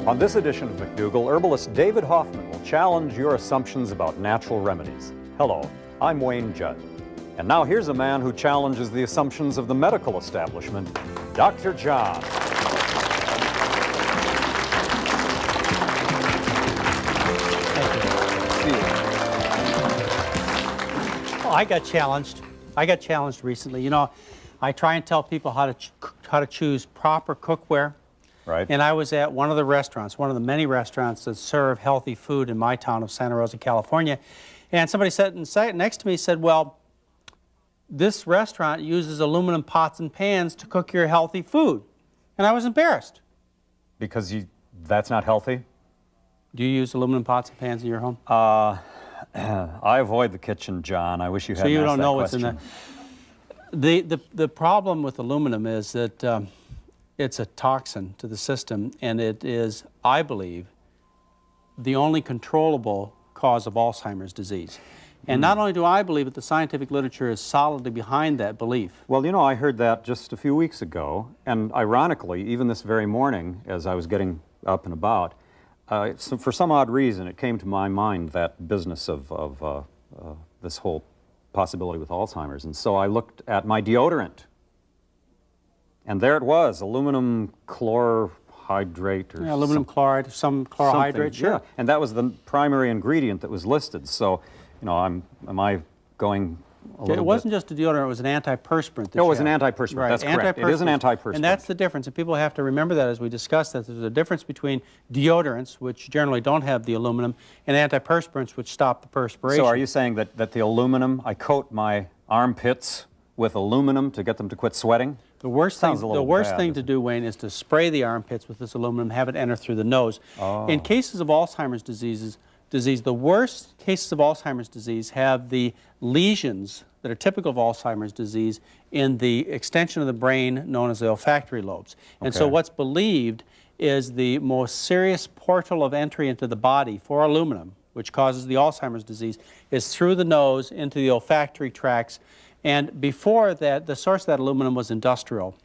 On this edition of McDougall, herbalist David Hoffman will challenge your assumptions about natural remedies. Hello, I'm Wayne Judd. And now here's a man who challenges the assumptions of the medical establishment, Dr. John. Well, I got challenged. Recently. You know, I try and tell people how to choose proper cookware. Right. And I was at one of the restaurants, one of the many restaurants that serve healthy food in my town of Santa Rosa, California. And somebody sat next to me said, well, this restaurant uses aluminum pots and pans to cook your healthy food. And I was embarrassed. Because that's not healthy? Do you use aluminum pots and pans in your home? I avoid the kitchen, John. I wish you hadn't So you asked don't that know question. what's in the problem with aluminum is that it's a toxin to the system, and it is, I believe, the only controllable cause of Alzheimer's disease. And not only do I believe it, the scientific literature is solidly behind that belief. Well, you know, I heard that just a few weeks ago, and ironically, even this very morning, as I was getting up and about, so for some odd reason, it came to my mind, that business of this whole possibility with Alzheimer's. And so I looked at my deodorant, and there it was, aluminum chlorhydrate or aluminum chloride, some chlorohydrate, sure. Yeah, and that was the primary ingredient that was listed. So, you know, am I going a little It wasn't just a deodorant, it was an antiperspirant. No, it was an antiperspirant, Right. That's correct. It is an antiperspirant. And that's the difference, and people have to remember that as we discuss that. There's a difference between deodorants, which generally don't have the aluminum, and antiperspirants, which stop the perspiration. So are you saying that the aluminum, I coat my armpits with aluminum to get them to quit sweating? The worst thing to do, Wayne, is to spray the armpits with this aluminum, have it enter through the nose. Oh. In cases of Alzheimer's disease, the worst cases of Alzheimer's disease have the lesions that are typical of Alzheimer's disease in the extension of the brain known as the olfactory lobes. And so what's believed is the most serious portal of entry into the body for aluminum, which causes the Alzheimer's disease, is through the nose into the olfactory tracts. And before that, the source of that aluminum was industrial.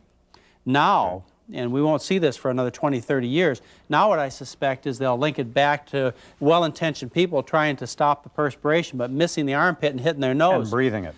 Now, and we won't see this for another 20, 30 years, now what I suspect is they'll link it back to well-intentioned people trying to stop the perspiration but missing the armpit and hitting their nose. And breathing it.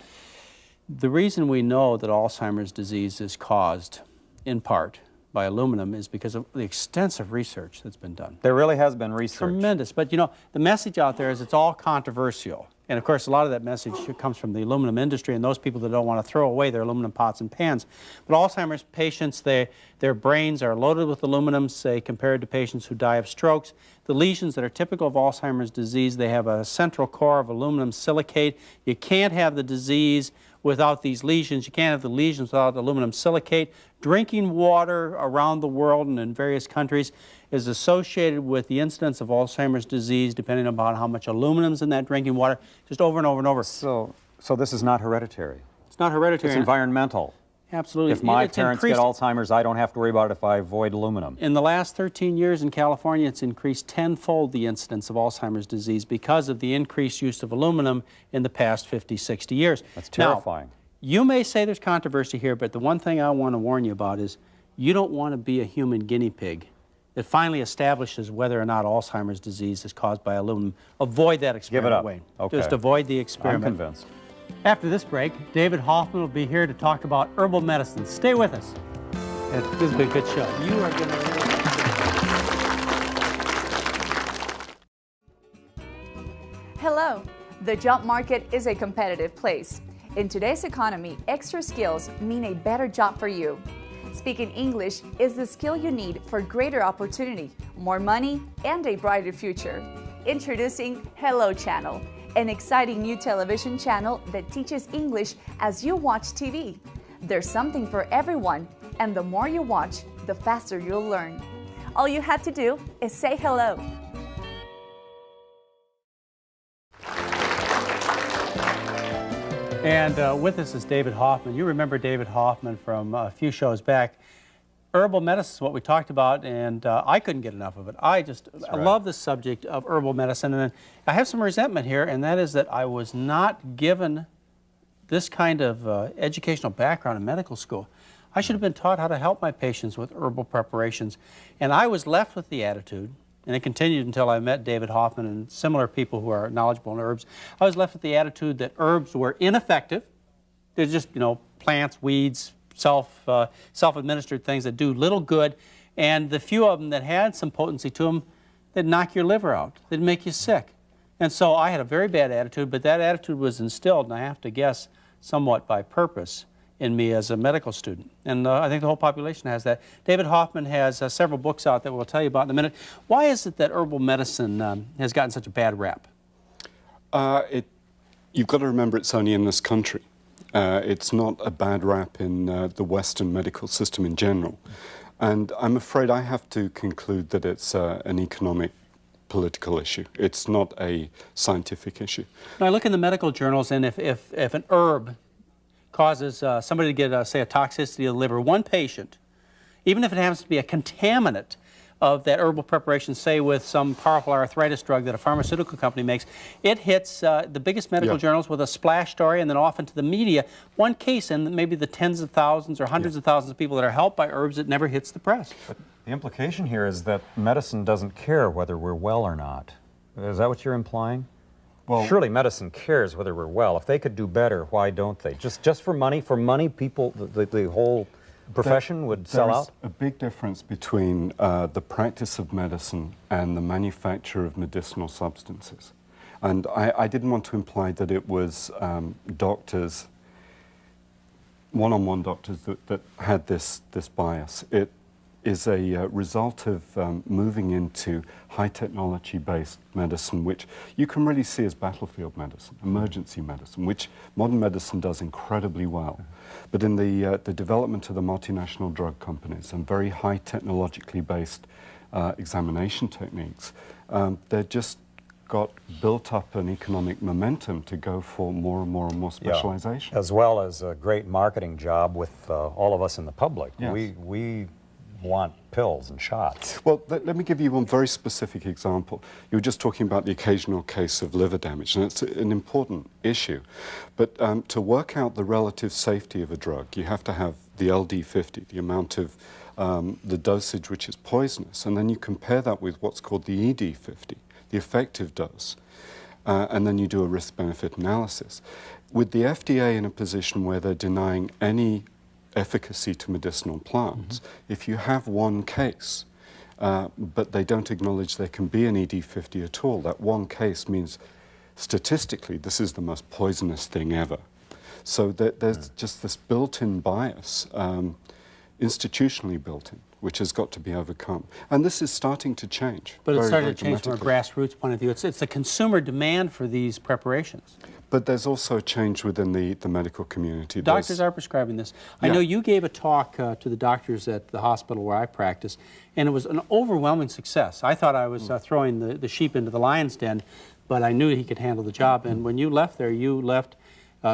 The reason we know that Alzheimer's disease is caused, in part, by aluminum is because of the extensive research that's been done. There really has been research. Tremendous. But, you know, the message out there is it's all controversial. And, of course, a lot of that message comes from the aluminum industry and those people that don't want to throw away their aluminum pots and pans. But Alzheimer's patients, their brains are loaded with aluminum, say, compared to patients who die of strokes. The lesions that are typical of Alzheimer's disease, they have a central core of aluminum silicate. You can't have the disease without these lesions. You can't have the lesions without aluminum silicate. Drinking water around the world and in various countries is associated with the incidence of Alzheimer's disease depending upon how much aluminum's in that drinking water, just over and over and over. So this is not hereditary? It's not hereditary. It's environmental? Absolutely. If my parents get Alzheimer's, I don't have to worry about it if I avoid aluminum? In the last 13 years in California, it's increased tenfold the incidence of Alzheimer's disease because of the increased use of aluminum in the past 50, 60 years. That's terrifying. Now, you may say there's controversy here, but the one thing I want to warn you about is you don't want to be a human guinea pig that finally establishes whether or not Alzheimer's disease is caused by aluminum. Avoid that experiment, Give it up. Wayne. Okay. Just avoid the experiment. I'm convinced. After this break, David Hoffman will be here to talk about herbal medicine. Stay with us. This has been a good show. You are going to... Hello. The job market is a competitive place. In today's economy, extra skills mean a better job for you. Speaking English is the skill you need for greater opportunity, more money, and a brighter future. Introducing Hello Channel, an exciting new television channel that teaches English as you watch TV. There's something for everyone, and the more you watch, the faster you'll learn. All you have to do is say hello. And with us is David Hoffman. You remember David Hoffman from a few shows back. Herbal medicine is what we talked about, and I couldn't get enough of it. I love the subject of herbal medicine, and I have some resentment here, and that is that I was not given this kind of educational background in medical school. I should have been taught how to help my patients with herbal preparations. And I was left with the attitude, and it continued until I met David Hoffman and similar people who are knowledgeable in herbs. I was left with the attitude that herbs were ineffective. They're just, plants, weeds, self-administered things that do little good. And the few of them that had some potency to them, they'd knock your liver out. They'd make you sick. And so I had a very bad attitude, but that attitude was instilled, and I have to guess, somewhat by purpose in me as a medical student. And I think the whole population has that. David Hoffman has several books out that we'll tell you about in a minute. Why is it that herbal medicine has gotten such a bad rap? You've got to remember it's only in this country. It's not a bad rap in the Western medical system in general. And I'm afraid I have to conclude that it's an economic, political issue. It's not a scientific issue. Now, I look in the medical journals, and if an herb causes somebody to get, say, a toxicity of the liver, one patient, even if it happens to be a contaminant of that herbal preparation, say with some powerful arthritis drug that a pharmaceutical company makes, it hits the biggest medical journals with a splash story, and then off into the media. One case, and maybe the tens of thousands or hundreds of thousands of people that are helped by herbs, it never hits the press. But the implication here is that medicine doesn't care whether we're well or not. Is that what you're implying? Well, surely medicine cares whether we're well. If they could do better, why don't they? Just for money? For money, people, the whole profession would sell out? There's a big difference between the practice of medicine and the manufacture of medicinal substances. And I didn't want to imply that it was doctors, one-on-one doctors, that had this bias. It is a result of moving into high technology-based medicine, which you can really see as battlefield medicine, emergency medicine, which modern medicine does incredibly well. But in the development of the multinational drug companies and very high technologically based examination techniques, they've just got built up an economic momentum to go for more and more and more specialization. Yeah, as well as a great marketing job with all of us in the public. Yes. We want pills and shots. Well, let me give you one very specific example. You were just talking about the occasional case of liver damage, and it's an important issue. But to work out the relative safety of a drug, you have to have the LD50, the amount of the dosage which is poisonous, and then you compare that with what's called the ED50, the effective dose, and then you do a risk-benefit analysis. With the FDA in a position where they're denying any efficacy to medicinal plants, if you have one case, but they don't acknowledge there can be an ED50 at all, that one case means statistically this is the most poisonous thing ever. So there's just this built-in bias, institutionally built-in, which has got to be overcome. And this is starting to change. But it's starting to change from a grassroots point of view. It's the consumer demand for these preparations. But there's also a change within the medical community. Doctors are prescribing this. I know you gave a talk to the doctors at the hospital where I practice, and it was an overwhelming success. I thought I was throwing the sheep into the lion's den, but I knew he could handle the job. And when you left there, you left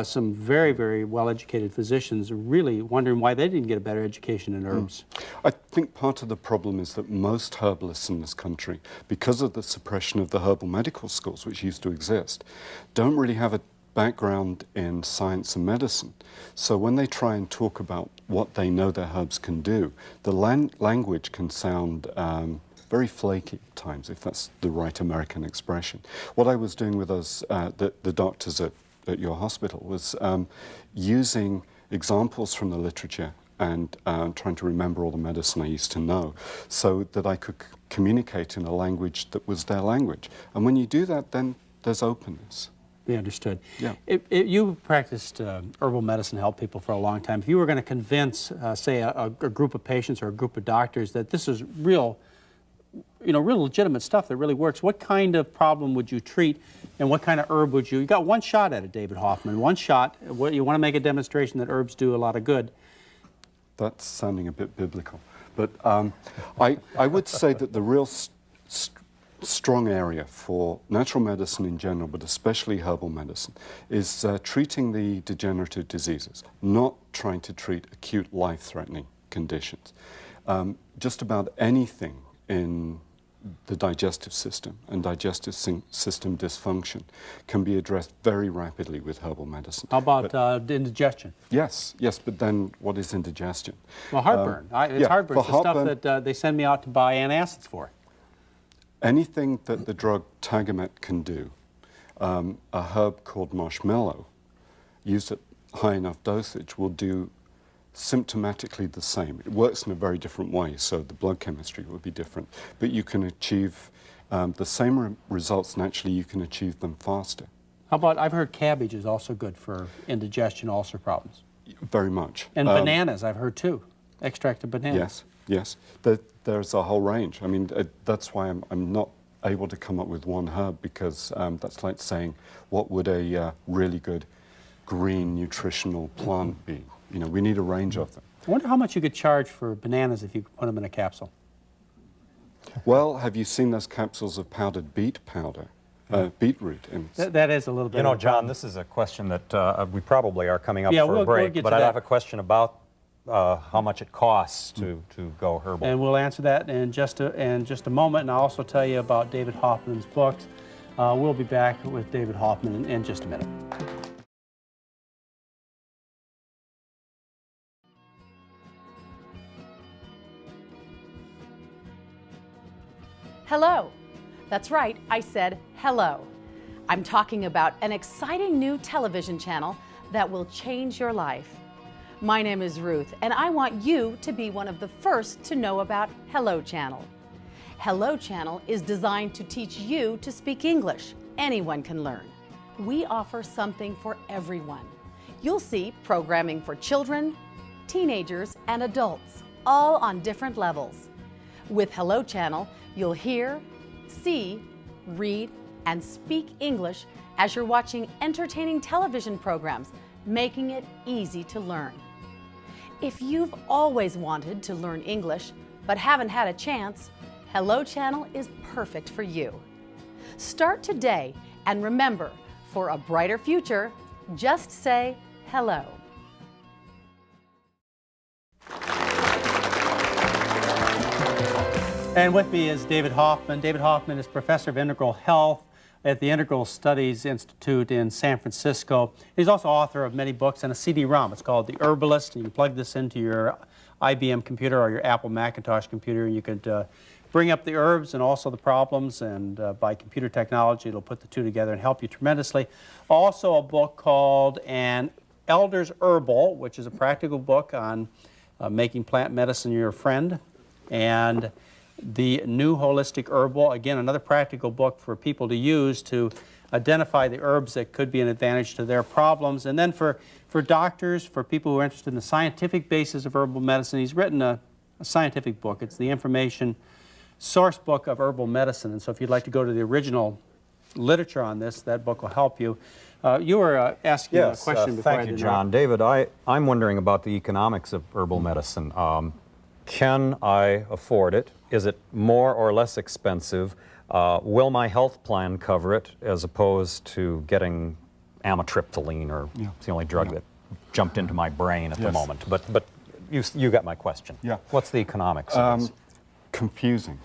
some very, very well-educated physicians really wondering why they didn't get a better education in herbs. I think part of the problem is that most herbalists in this country, because of the suppression of the herbal medical schools, which used to exist, don't really have a background in science and medicine. So when they try and talk about what they know their herbs can do, the language can sound very flaky at times, if that's the right American expression. What I was doing with those, the doctors at your hospital was using examples from the literature and trying to remember all the medicine I used to know so that I could communicate in a language that was their language. And when you do that, then there's openness. Be understood. Yeah. You practiced herbal medicine, helped people for a long time. If you were going to convince, say, a group of patients or a group of doctors that this is real legitimate stuff that really works, what kind of problem would you treat, and what kind of herb would you got one shot at it, David Hoffman, one shot. You want to make a demonstration that herbs do a lot of good. That's sounding a bit biblical. But I would say that the real strong area for natural medicine in general, but especially herbal medicine, is treating the degenerative diseases, not trying to treat acute life-threatening conditions. Just about anything in the digestive system and digestive system dysfunction can be addressed very rapidly with herbal medicine. How about indigestion? Yes, yes, but then what is indigestion? Well, heartburn. It's yeah, heartburn. It's for the heartburn, stuff that they send me out to buy antacids for. Anything that the drug Tagamet can do, a herb called marshmallow, used at high enough dosage, will do symptomatically the same. It works in a very different way, so the blood chemistry will be different. But you can achieve the same results, and actually you can achieve them faster. How about, I've heard cabbage is also good for indigestion, ulcer problems. Very much. And bananas, I've heard too. Extract of bananas. Yes, yes. There's a whole range. I mean, that's why I'm not able to come up with one herb, because that's like saying, what would a really good green nutritional plant be? You know, we need a range of them. I wonder how much you could charge for bananas if you could put them in a capsule. Well, have you seen those capsules of powdered beet powder? Beetroot. That is a little bit. You know, of a John, problem. this is a question that we probably are coming up Yeah, for we'll a break, get but to I that. have a question about how much it costs to go herbal. And we'll answer that in just a moment, and I'll also tell you about David Hoffman's books. We'll be back with David Hoffman in just a minute. Hello. That's right, I said hello. I'm talking about an exciting new television channel that will change your life. My name is Ruth, and I want you to be one of the first to know about Hello Channel. Hello Channel is designed to teach you to speak English. Anyone can learn. We offer something for everyone. You'll see programming for children, teenagers, and adults, all on different levels. With Hello Channel, you'll hear, see, read, and speak English as you're watching entertaining television programs, making it easy to learn. If you've always wanted to learn English but haven't had a chance, Hello Channel is perfect for you. Start today, and remember, for a brighter future, just say hello. And with me is David Hoffman. David Hoffman is Professor of Integral Health at the Integral Studies Institute in San Francisco. He's also author of many books and a CD-ROM. It's called The Herbalist. You can plug this into your IBM computer or your Apple Macintosh computer, and you could bring up the herbs and also the problems, and by computer technology, it'll put the two together and help you tremendously. Also a book called An Elder's Herbal, which is a practical book on making plant medicine your friend, and The New Holistic Herbal, again, another practical book for people to use to identify the herbs that could be an advantage to their problems. And then for doctors, for people who are interested in the scientific basis of herbal medicine, he's written a scientific book. It's the information source book of herbal medicine. And so if you'd like to go to the original literature on this, that book will help you. You were asking a question before I thank you, did John. David, I'm wondering about the economics of herbal medicine. Can I afford it? Is it more or less expensive? Will my health plan cover it, as opposed to getting amitriptyline, or it's the only drug that jumped into my brain at the moment. But you got my question. Yeah. What's the economics of this? Confusing.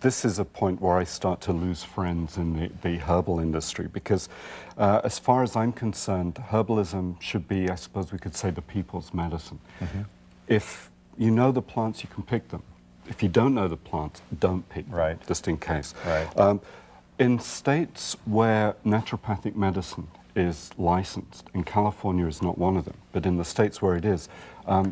This is a point where I start to lose friends in the herbal industry, because as far as I'm concerned, herbalism should be, I suppose we could say, the people's medicine. If you know the plants, you can pick them. If you don't know the plants, don't pick them, just in case. In states where naturopathic medicine is licensed, and California is not one of them, but in the states where it is,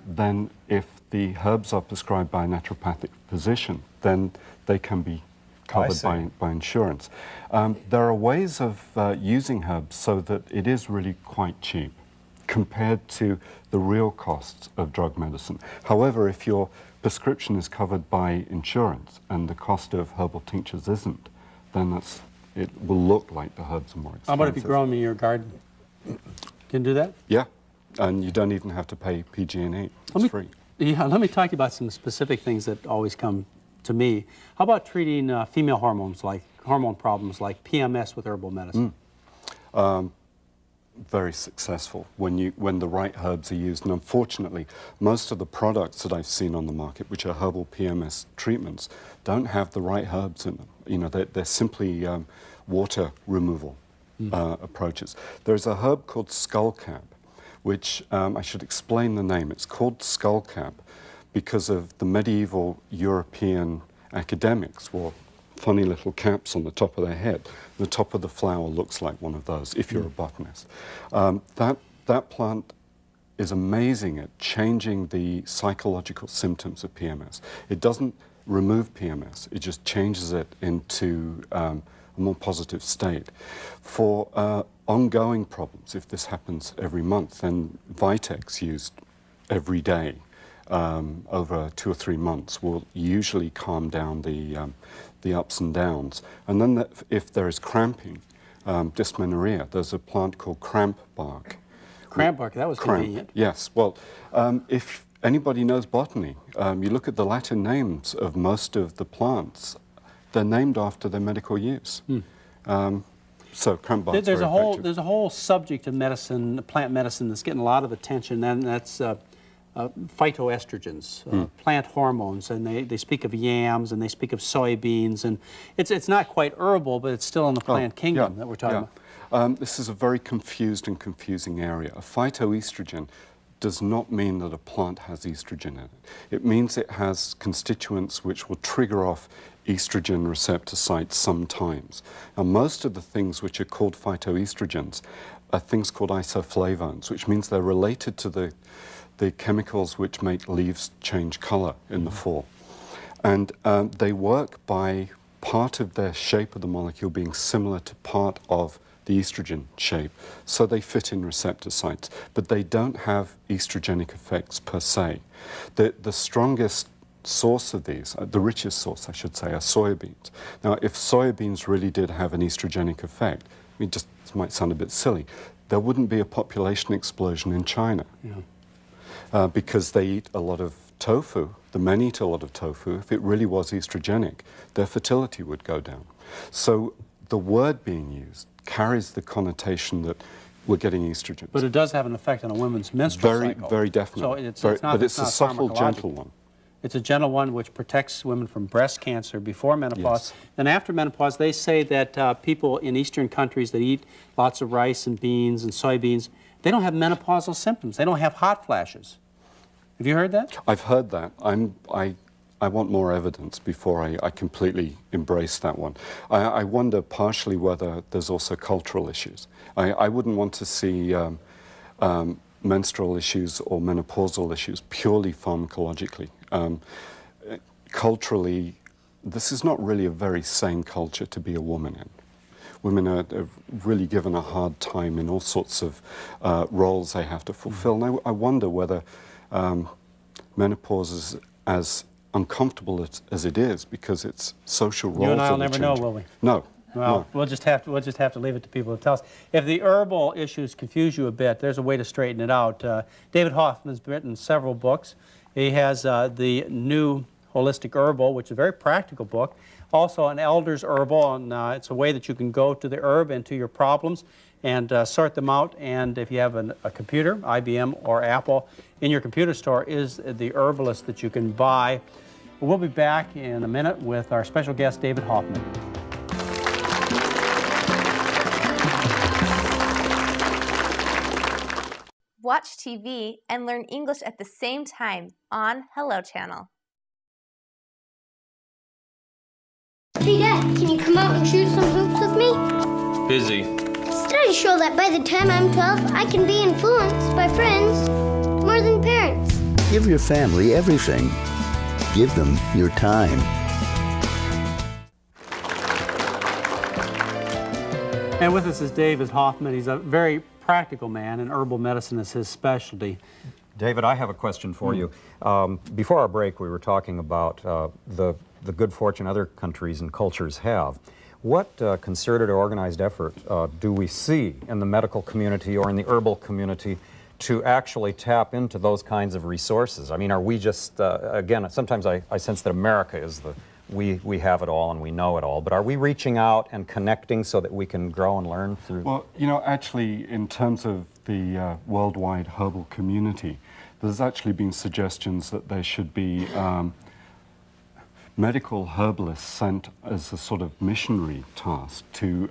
then if the herbs are prescribed by a naturopathic physician, then they can be covered by insurance. There are ways of using herbs so that it is really quite cheap compared to the real costs of drug medicine. However, if your prescription is covered by insurance and the cost of herbal tinctures isn't, then it will look like the herbs are more expensive. How about if you grow them in your garden? Can you do that? Yeah, and you don't even have to pay PG&E. It's free. Yeah, let me talk about some specific things that always come to me. How about treating female hormone problems like PMS with herbal medicine? very successful when the right herbs are used. And unfortunately, most of the products that I've seen on the market, which are herbal PMS treatments, don't have the right herbs in them. You know, they're simply water removal approaches. There's a herb called skullcap, which I should explain the name. It's called skullcap because of the medieval European academics wore funny little caps on the top of their head. The top of the flower looks like one of those, if you're a botanist. That plant is amazing at changing the psychological symptoms of PMS. It doesn't remove PMS, it just changes it into a more positive state. For ongoing problems, if this happens every month, then Vitex used every day over 2 or 3 months will usually calm down the ups and downs. And then if there is cramping, dysmenorrhea, there's a plant called cramp bark. Cramp bark, that was convenient. Yes, well, if anybody knows botany, you look at the Latin names of most of the plants, they're named after their medical use. So cramp bark. There's a whole subject of medicine, plant medicine, that's getting a lot of attention, and that's phytoestrogens, plant hormones, and they speak of yams and they speak of soybeans, and it's not quite herbal, but it's still in the plant kingdom that we're talking about. This is a very confused and confusing area. A phytoestrogen does not mean that a plant has estrogen in it. It means it has constituents which will trigger off estrogen receptor sites sometimes. Now, most of the things which are called phytoestrogens are things called isoflavones, which means they're related to the chemicals which make leaves change color in the fall. And they work by part of their shape of the molecule being similar to part of the estrogen shape, so they fit in receptor sites, but they don't have estrogenic effects per se. The strongest source of these, the richest source I should say, are soybeans. Now, if soybeans really did have an estrogenic effect, I mean, just this might sound a bit silly, there wouldn't be a population explosion in China. Because they eat a lot of tofu, the men eat a lot of tofu. If it really was estrogenic, their fertility would go down. So the word being used carries the connotation that we're getting estrogens. But it does have an effect on a woman's menstrual cycle. Very definitely. So but it's a subtle, gentle one. It's a gentle one which protects women from breast cancer before menopause. Yes. And after menopause, they say that people in Eastern countries that eat lots of rice and beans and soybeans, they don't have menopausal symptoms. They don't have hot flashes. Have you heard that? I've heard that. I want more evidence before I completely embrace that one. I wonder partially whether there's also cultural issues. I wouldn't want to see menstrual issues or menopausal issues purely pharmacologically. Culturally, this is not really a very sane culture to be a woman in. Women are really given a hard time in all sorts of roles they have to fulfill. And I wonder whether menopause is as uncomfortable as it is because it's social roles. You and I will that are never know, changing. will we? No. Well, no. we'll just have to leave it to people to tell us. If the herbal issues confuse you a bit, there's a way to straighten it out. David Hoffman has written several books. He has the new Holistic Herbal, which is a very practical book. Also an Elder's Herbal, and it's a way that you can go to the herb and to your problems and sort them out. And if you have a computer, IBM or Apple, in your computer store is the herbalist that you can buy. We'll be back in a minute with our special guest, David Hoffman. Watch TV and learn English at the same time on Hello Channel. Hey Dad, can you come out and shoot some hoops with me? Busy. Studies show that by the time I'm 12, I can be influenced by friends more than parents. Give your family everything. Give them your time. And with us is David Hoffman. He's a very practical man, and herbal medicine is his specialty. David, I have a question for you. Before our break, we were talking about the good fortune other countries and cultures have. What concerted or organized effort do we see in the medical community or in the herbal community to actually tap into those kinds of resources? I mean, are we just, again, sometimes I sense that America is we have it all and we know it all, but are we reaching out and connecting so that we can grow and learn through? Well, you know, actually, in terms of the worldwide herbal community, there's actually been suggestions that there should be medical herbalists sent as a sort of missionary task to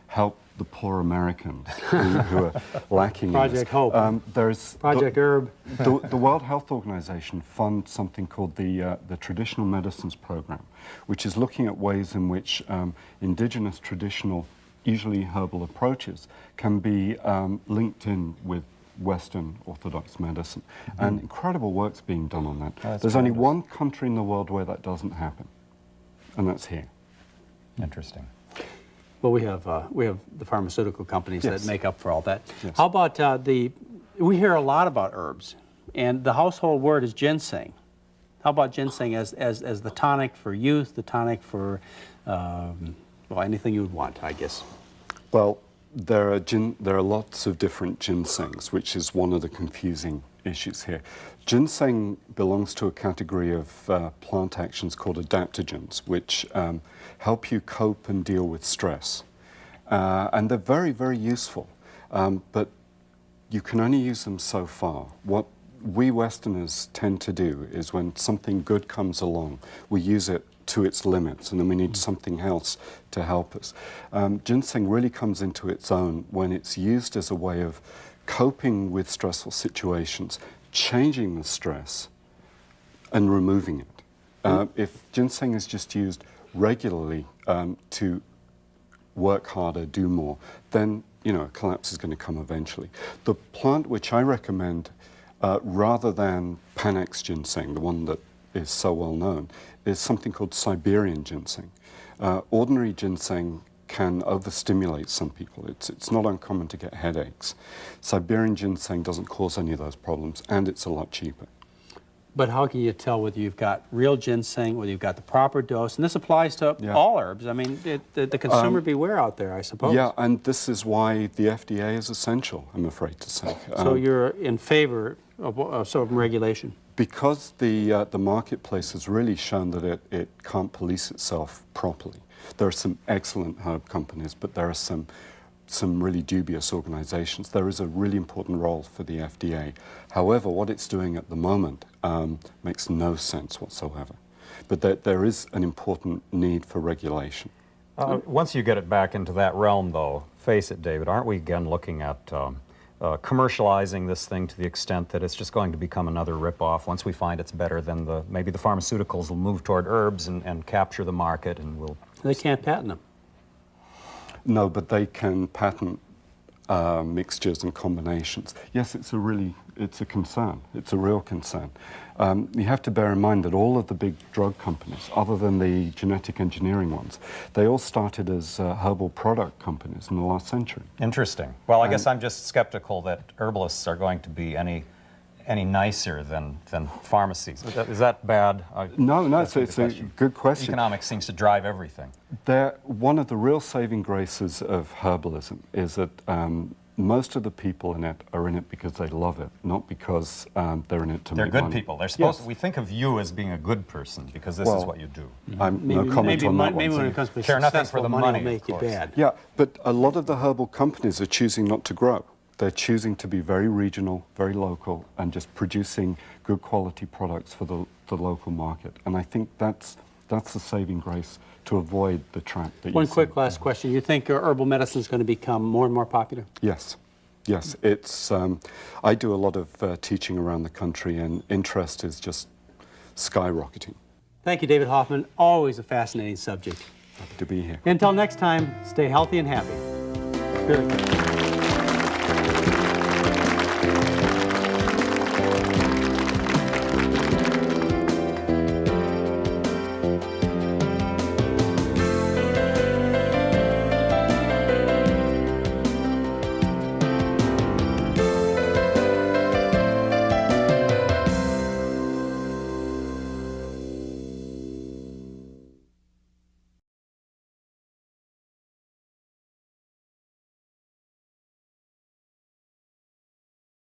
help the poor Americans who are lacking Project in this. Hope. There's Project Herb. The World Health Organization funds something called the Traditional Medicines Program, which is looking at ways in which indigenous traditional, usually herbal approaches can be linked in with Western Orthodox medicine. And incredible work's being done on that. There's only one country in the world where that doesn't happen, and that's here. Interesting. Well, we have the pharmaceutical companies Yes. that make up for all that. Yes. How about we hear a lot about herbs, and the household word is ginseng. How about ginseng as the tonic for youth, the tonic for, well, anything you would want, I guess? Well, there are lots of different ginsengs, which is one of the confusing issues here. Ginseng belongs to a category of plant actions called adaptogens, which help you cope and deal with stress. And they're very, very useful, but you can only use them so far. What we Westerners tend to do is when something good comes along, we use it to its limits, and then we need something else to help us. Ginseng really comes into its own when it's used as a way of coping with stressful situations, changing the stress, and removing it. If ginseng is just used regularly to work harder, do more, then a collapse is going to come eventually. The plant which I recommend, rather than Panax ginseng, the one that is so well known, is something called Siberian ginseng. Ordinary ginseng can overstimulate some people. It's not uncommon to get headaches. Siberian ginseng doesn't cause any of those problems, and it's a lot cheaper. But how can you tell whether you've got real ginseng, whether you've got the proper dose? And this applies to all herbs. I mean, the consumer beware out there, I suppose. Yeah, and this is why the FDA is essential, I'm afraid to say. So you're in favor of sort of regulation? Because the marketplace has really shown that it can't police itself properly. There are some excellent herb companies, but there are some really dubious organizations. There is a really important role for the FDA. However, what it's doing at the moment makes no sense whatsoever. But there is an important need for regulation. Once you get it back into that realm, though, face it, David, aren't we again looking at commercializing this thing to the extent that it's just going to become another rip-off? Once we find it's better, then maybe the pharmaceuticals will move toward herbs and capture the market, and we'll... They can't patent them. No, but they can patent mixtures and combinations. Yes, it's a concern. It's a real concern. You have to bear in mind that all of the big drug companies, other than the genetic engineering ones, they all started as herbal product companies in the last century. Interesting. Well, I guess I'm just skeptical that herbalists are going to be any nicer than pharmacies. Is that bad? No, it's a good question. Economics seems to drive everything. One of the real saving graces of herbalism is that most of the people in it are in it because they love it, not because they're in it to make money. They're good people. They're supposed to, we think of you as being a good person because this is what you do. No comment on that one. Maybe when it comes to care nothing successful, for the money money, will make of you course. bad. Yeah, but a lot of the herbal companies are choosing not to grow. They're choosing to be very regional, very local, and just producing good quality products for the local market. And I think that's the saving grace to avoid the trap that you One see. quick last question. You think herbal medicine is going to become more and more popular? Yes. Yes, it's. I do a lot of teaching around the country, and interest is just skyrocketing. Thank you, David Hoffman. Always a fascinating subject. Happy to be here. Until next time, stay healthy and happy. Really good.